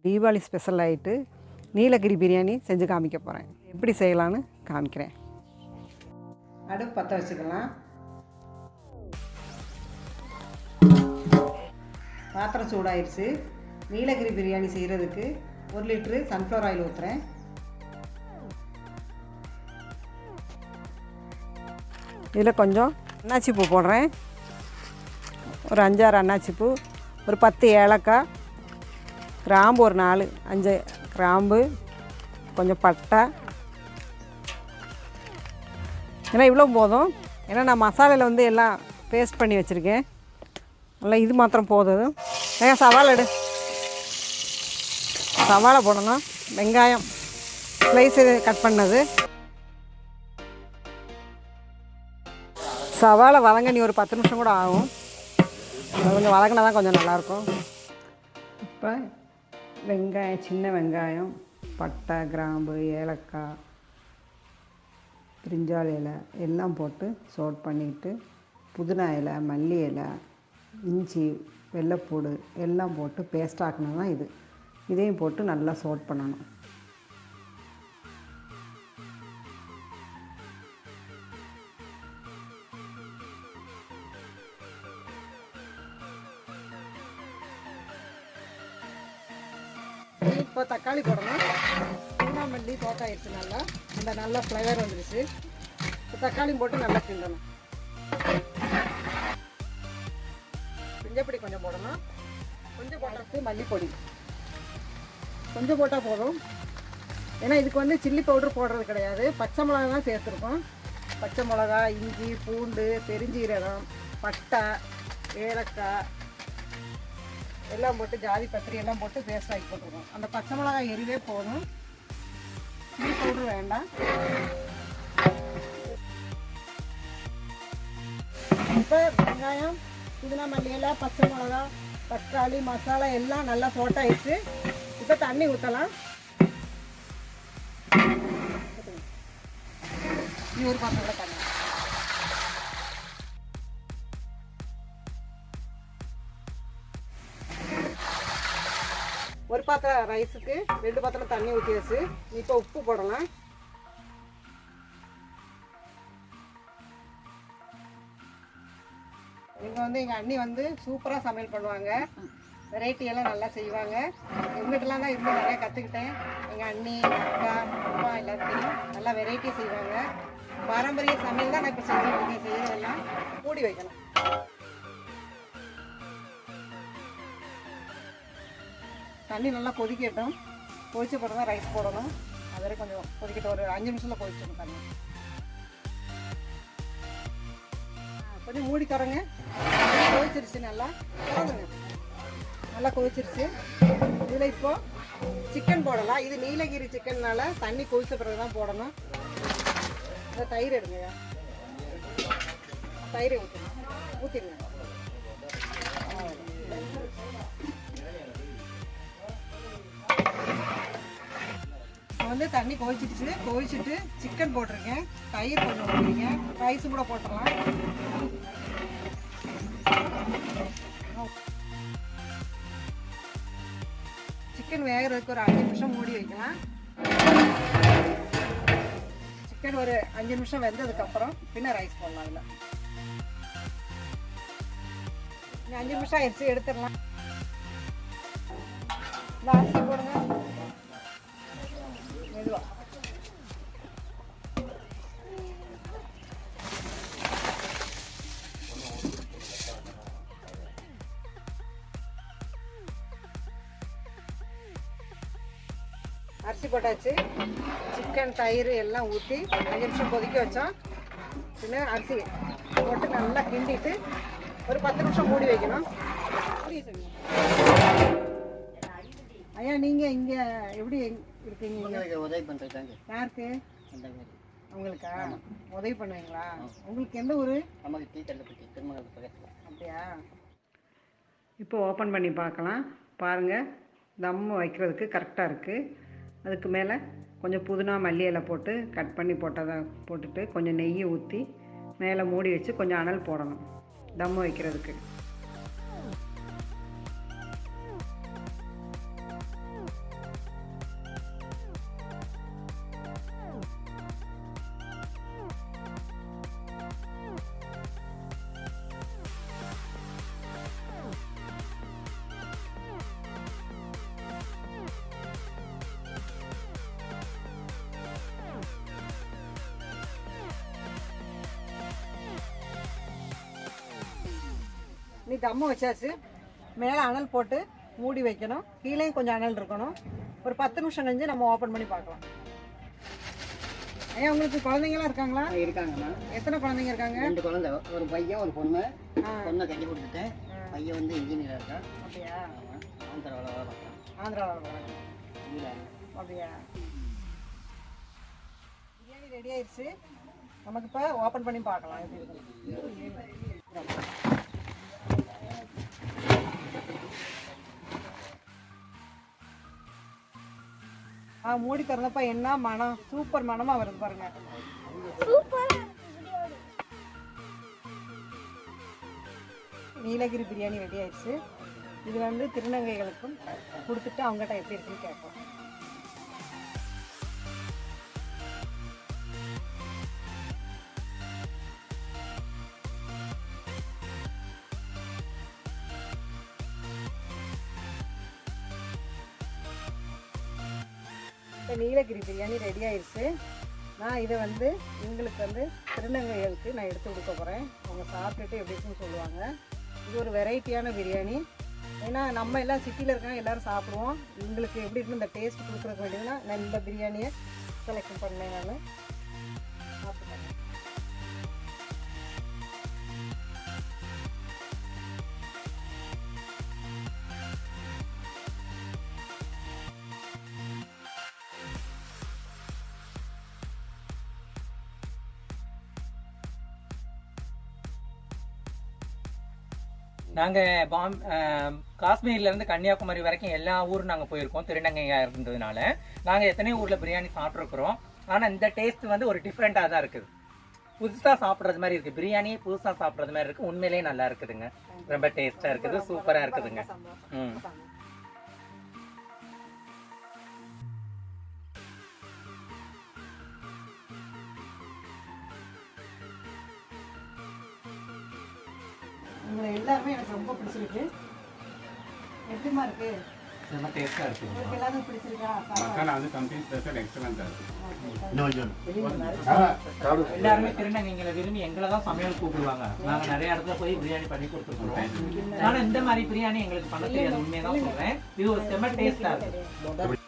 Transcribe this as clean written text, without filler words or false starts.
Deepavali special ஆகிட்டு நீலகிரி பிரியாணி செஞ்சு காமிக்க போகிறேன். எப்படி செய்யலான்னு காமிக்கிறேன். அடுப்பு பற்ற வச்சுக்கலாம். பாத்திரம் சூடாயிருச்சு. நீலகிரி பிரியாணி செய்கிறதுக்கு 1 லிட்ரு சன்ஃப்ளவர் ஆயில் ஊற்றுறேன். இதில் கொஞ்சம் அன்னாச்சி பூ போடுறேன். ஒரு 5-6 அன்னாச்சி பூ, ஒரு 10 ஏலக்காய், கிராம்பு ஒரு 4-5 கிராம்பு, கொஞ்சம் பட்டை. ஏன்னா இவ்வளோ போதும். ஏன்னா நான் மசாலையில் வந்து எல்லாம் பேஸ்ட் பண்ணி வச்சுருக்கேன். நல்லா இது மாத்திரம் போதும். சவாலை எடு. சவாலை போடணும். வெங்காயம் ஸ்லைஸு கட் பண்ணது. சவாலை வதங்க நீ ஒரு 10 நிமிஷம் கூட ஆகும். அது கொஞ்சம் வதங்கினா தான் கொஞ்சம் நல்லாயிருக்கும். இப்போ வெங்காயம், சின்ன வெங்காயம், பட்டை, கிராம்பு, ஏலக்காய், பிரிஞ்சால் இலை எல்லாம் போட்டு சோட் பண்ணிவிட்டு, புதினா இலை, மல்லி இலை, இஞ்சி, வெள்ளைப்பூடு எல்லாம் போட்டு பேஸ்ட் ஆக்கணும் தான் இது. இதையும் போட்டு நல்லா சோட் பண்ணணும். இப்போ தக்காளி போடணும். புதினா மல்லி சோட் ஆயிடுச்சு. நல்லா அந்த நல்ல ஃப்ளேவர் வந்துடுச்சு. இப்போ தக்காளியும் போட்டு நல்லா கிண்டணும். பிஞ்சப்பொடி கொஞ்சம் போடணும். கொஞ்சம் போட்டதுக்கு மல்லிப்பொடி கொஞ்சம் போட்டால் போதும். ஏன்னா இதுக்கு வந்து சில்லி பவுடர் போடுறது கிடையாது. பச்சை மிளகா தான் சேர்த்துருக்கோம். பச்சை மிளகா, இஞ்சி, பூண்டு, பெருஞ்சீரகம், பட்டை, ஏலக்காய் எல்லாம் போட்டு, ஜாதி பத்திரி எல்லாம் போட்டு பேஸ்ட் ஆக்கி போட்டுருக்கோம். அந்த பச்சை மிளகாய் எரிவே போதும். சில்லி பவுடர் வேண்டாம். இப்போ வெங்காயம், புதினா மல்லி இலை, பச்சை மிளகா, தக்காளி, மசாலா எல்லாம் நல்லா சோட்டாயிடுச்சு. இப்போ தண்ணி ஊற்றலாம். ஒரு பாத்திரம் தண்ணி. ஒரு பாத்திரம் ரைஸுக்கு 2 பாத்திரம் தண்ணி ஊற்றியாச்சு. இப்போ உப்பு போடலாம். இங்கே வந்து எங்கள் அண்ணி வந்து சூப்பராக சமையல் பண்ணுவாங்க. வெரைட்டியெல்லாம் நல்லா செய்வாங்க. எங்கிட்டலாம் தான் இருந்து நிறையா கற்றுக்கிட்டேன். எங்கள் அண்ணி, அக்கா, அப்பா எல்லாத்தையும் நல்லா வெரைட்டி செய்வாங்க. பாரம்பரிய சமையல் தான் நான் இப்போ செஞ்சு செய்யறதெல்லாம். மூடி வைக்கணும். தண்ணி நல்லா கொதிக்கட்டும். கொதிச்ச பிறகு தான் ரைஸ் போடணும். அது வரை கொஞ்சம் கொதிக்கட்டும். ஒரு 5 நிமிஷத்தில் கொதிச்சிடும் தண்ணி. கொஞ்சம் மூடி தரங்க. கொதிச்சிருச்சு. நல்லா நல்லா கொதிச்சிருச்சு. இதில் இப்போ சிக்கன் போடலாம். இது நீலகிரி சிக்கன்னால தண்ணி கொதிச்ச பிறகு தான் போடணும். இந்த தயிர் எடுங்க. தயிரை ஊற்றிடுங்க. வந்து தண்ணி கொதிச்சிடுச்சு. கொதிச்சுட்டு சிக்கன் போட்டிருக்கேன். தயிர் கொஞ்சம் ஊற்றிங்க. ரைஸும் கூட போட்டுடலாம். சிக்கன் வேகிறதுக்கு ஒரு 5 நிமிஷம் மூடி வைக்கலாம். சிக்கன் ஒரு 5 நிமிஷம் வெந்ததுக்கப்புறம் பின்ன ரைஸ் போடலாம். அதில் 5 நிமிஷம் ஆயிடுச்சு. எடுத்துடலாம். இந்த அரிசி போடுங்க. மெதுவா அரிசி போட்டாச்சு. சிக்கன், தயிர் எல்லாம் ஊற்றி 5 நிமிஷம் கொதிக்க வச்சோம். பின்ன அரிசி போட்டு நல்லா கிண்டிட்டு ஒரு 10 நிமிஷம் மூடி வைக்கணும். ஐயா, நீங்கள் இங்கே எப்படி இருக்கீங்க? உதவி பண்ணுறேன். யாருக்கு? அவங்களுக்கா? உதவி பண்ணுவீங்களா? உங்களுக்கு எந்த ஊர்? நமக்கு டீ கல்லுப்பட்டி, திருமங்கலம் பக்கத்தில். அப்படியா? இப்போ ஓப்பன் பண்ணி பார்க்கலாம். பாருங்கள், தம் வைக்கிறதுக்கு கரெக்டாக இருக்குது. அதுக்கு மேலே கொஞ்சம் புதினா மல்லி இலை போட்டு கட் பண்ணி போட்டுட்டு கொஞ்சம் நெய் ஊற்றி மேலே மூடி வச்சு கொஞ்சம் அனல் போடணும் தம் வைக்கிறதுக்கு. நீ தம்ம வச்சாச்சு. மேலே அனல் போட்டு மூடி வைக்கணும். கீழேயும் கொஞ்சம் அனல் இருக்கணும். ஒரு 10 நிமிஷம் கழிஞ்சு நம்ம ஓப்பன் பண்ணி பார்க்கலாம். ஐயா, உங்களுக்கு குழந்தைங்களாம் இருக்காங்களா? இருக்காங்கண்ணா. எத்தனை குழந்தைங்க இருக்காங்க? 2 குழந்தை, ஒரு பையன் ஒரு பொண்ணு. பொண்ணை கட்டி கொடுத்துட்டேன். பையன் வந்து இன்ஜினியர் இருக்கா. அப்படியா? ஆந்திராவில் வேலை பார்க்குறேன். ஆந்திராவில் போகிறேன். அப்படியா? பிரியாணி ரெடி ஆயிடுச்சு. நமக்கு இப்போ ஓப்பன் பண்ணி பார்க்கலாம் எப்படி இருக்கு. மூடி திறந்தப்ப என்ன மனம், சூப்பர் மனமா வருது பாருங்க. நீலகிரி பிரியாணி ரெடி ஆயிடுச்சு. இது வந்து திருநங்கைகளுக்கும் கொடுத்துட்டு அவங்ககிட்ட எப்படி இருக்குன்னு கேட்போம். இப்போ நீலகிரி பிரியாணி ரெடி ஆயிடுச்சு. நான் இதை வந்து இவங்களுக்கு வந்து திருநங்கைகளுக்கு நான் எடுத்து கொடுக்க போகிறேன். அவங்க சாப்பிட்டுட்டு எப்படி இருக்குன்னு சொல்லுவாங்க. இது ஒரு வெரைட்டியான பிரியாணி. ஏன்னா நம்ம எல்லாம் சிட்டியில் இருக்காங்க, எல்லோரும் சாப்பிடுவோம். இவங்களுக்கு எப்படி இருக்குன்னு இந்த டேஸ்ட் கொடுக்குறதுக்கு வேண்டியதுன்னா நான் இந்த பிரியாணியை செலக்ட் பண்ணேன். நான் சாப்பிட்டேன். நாங்கள் காஷ்மீர்லேருந்து கன்னியாகுமரி வரைக்கும் எல்லா ஊரும் நாங்கள் போயிருக்கோம் திருநங்கையாக இருந்ததுனால. நாங்கள் எத்தனையோ ஊரில் பிரியாணி சாப்பிட்ருக்குறோம். ஆனால் இந்த டேஸ்ட் வந்து ஒரு டிஃப்ரெண்ட்டாக தான் இருக்குது. புதுசாக சாப்பிட்றது மாதிரி இருக்குது. பிரியாணியே புதுசாக சாப்பிட்றது மாதிரி இருக்குது. உண்மையிலேயே நல்லா இருக்குதுங்க. ரொம்ப டேஸ்ட்டாக இருக்குது. சூப்பராக இருக்குதுங்க. ம். உங்களை எல்லாருமே எனக்கு ரொம்ப பிடிச்சிருக்கு. எப்படிமா இருக்கு? ரொம்ப டேஸ்ட்டாக இருக்குது. உங்களுக்கு எல்லாரும் பிடிச்சிருக்கா? மசாலா வந்து சம்திங் ஸ்பெஷல் எக்ஸலண்டா இருக்கு. எல்லாருமே திருநங்கைங்களை விரும்பி எங்களை தான் சமையல் கூப்பிடுவாங்க. நாங்கள் நிறைய இடத்துல போய் பிரியாணி பண்ணி கொடுத்துருக்கோம். ஆனால் இந்த மாதிரி பிரியாணி எங்களுக்கு பண்ண தெரியாது. உண்மையை தான் சொல்கிறேன். இது ஒரு செம்ம டேஸ்ட்டாக இருக்குது.